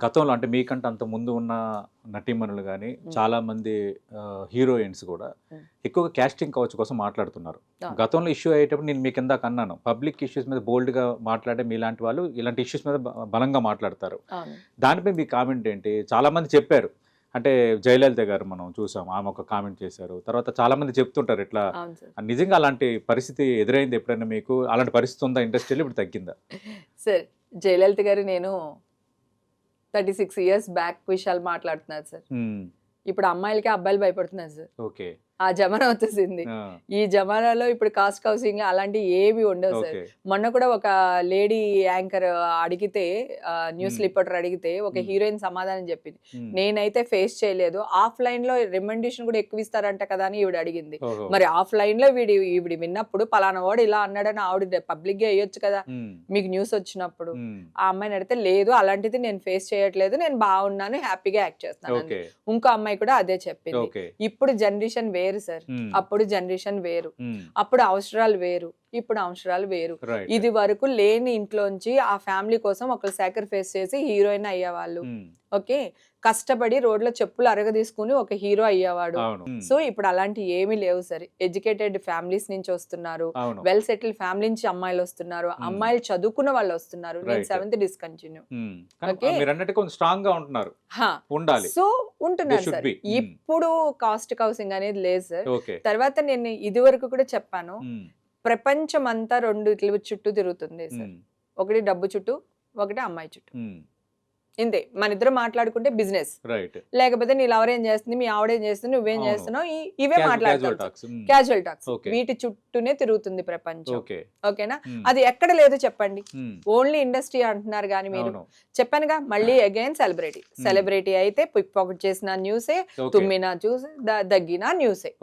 గతంలో అంటే మీకంటే అంత ముందు ఉన్న నటీమణులు గాని, చాలా మంది హీరోయిన్స్ కూడా ఎక్కువగా కాస్టింగ్ కౌచ్ కోసం మాట్లాడుతున్నారు. గతంలో ఇష్యూ అయ్యేటప్పుడు నేను మీకు ఇందాక అన్నాను. పబ్లిక్ ఇష్యూస్ మీద బోల్డ్‌గా మాట్లాడే మీలాంటి వాళ్ళు ఇలాంటి ఇష్యూస్ మీద బలంగా మాట్లాడతారు. దానిపై మీ కామెంట్ ఏంటి? చాలా మంది చెప్పారు. అంటే జయలలిత గారు మనం చూసాం. ఆమె ఒక కామెంట్ చేశారు. తర్వాత చాలా మంది చెప్తుంటారు ఇట్లా నిజంగా అలాంటి పరిస్థితి ఎదురైంది ఎప్పుడైనా మీకు? అలాంటి పరిస్థితి ఉందా ఇండస్ట్రీలో? ఇప్పుడు తగ్గిందా? సార్ జయలలిత గారు నేను 36 ఇయర్స్ బ్యాక్ విషయాలు మాట్లాడుతున్నారు సార్. ఇప్పుడు అమ్మాయిలకి అబ్బాయిలు భయపడుతున్నారు సార్. ఓకే. ఆ జమానా వచ్చేసింది. ఈ జమానాలో ఇప్పుడు కాస్ట్ కౌసింగ్ అలాంటివి ఏవి ఉండవు సార్. మొన్న కూడా ఒక లేడీ యాంకర్ అడిగితే, న్యూస్ రిపోర్టర్ అడిగితే ఒక హీరోయిన్ సమాధానం చెప్పింది, నేనైతే ఫేస్ చేయలేదు, ఆఫ్లైన్ లో రిమండేషన్ కూడా ఎక్కువ ఇస్తారంట కదా అని ఈవిడ అడిగింది. మరి ఆఫ్లైన్ లో ఈవిడ విన్నప్పుడు పలానా వాడు ఇలా అన్నాడని ఆవిడ పబ్లిక్ గా వేయొచ్చు కదా మీకు న్యూస్ వచ్చినప్పుడు. ఆ అమ్మాయిని అడిగితే లేదు అలాంటిది నేను ఫేస్ చేయట్లేదు, నేను బాగున్నాను, హ్యాపీగా యాక్ట్ చేస్తాను. ఇంకో అమ్మాయి కూడా అదే చెప్పింది. ఇప్పుడు జనరేషన్ వేరు సార్. అప్పుడు జనరేషన్ వేరు, అప్పుడు అవసరాలు వేరు, ఇప్పుడు అవసరాలు వేరు. ఇది వరకు లేని ఇంట్లోంచి ఆ ఫ్యామిలీ కోసం ఒకరు సాక్రిఫైస్ చేసి హీరోయిన్ అయ్యేవాళ్ళు. ఓకే, కష్టపడి రోడ్లో చెప్పులు అరగదీసుకుని ఒక హీరో అయ్యేవాడు. సో ఇప్పుడు అలాంటి ఏమీ లేవు సార్. ఎడ్యుకేటెడ్ ఫ్యామిలీస్ నుంచి వస్తున్నారు, వెల్ సెటిల్ ఫ్యామిలీ నుంచి అమ్మాయిలు వస్తున్నారు, అమ్మాయిలు చదువుకున్న వాళ్ళు వస్తున్నారు. నేను 7th డిస్కంటిన్యూ. సో ఉంటున్నారు సార్. ఇప్పుడు కాస్ట్ కౌసింగ్ అనేది లేదు సార్. తర్వాత నేను ఇది వరకు కూడా చెప్పాను, ప్రపంచం అంతా రెండు చుట్టూ తిరుగుతుంది సార్. ఒకటి డబ్బు చుట్టూ, ఒకటి అమ్మాయి చుట్టూ. ఇంతే. మన ఇద్దరు మాట్లాడుకుంటే బిజినెస్, లేకపోతే నీ లవర్ ఏం చేస్తుంది, మీ ఆవిడ ఏం చేస్తుంది, నువ్వేం చేస్తున్నావు, ఇవే మాట్లాడతారు. Casual talks. వీటి చుట్టూనే తిరుగుతుంది ప్రపంచం. ఓకేనా? అది ఎక్కడ లేదు చెప్పండి. ఓన్లీ ఇండస్ట్రీ అంటున్నారు కానీ మీరు, చెప్పానుగా మళ్ళీ అగైన్ సెలబ్రిటీ అయితే పిక్ పాకెట్ చేసిన న్యూసే, తుమ్మినా న్యూసే, దగ్గిన న్యూసే.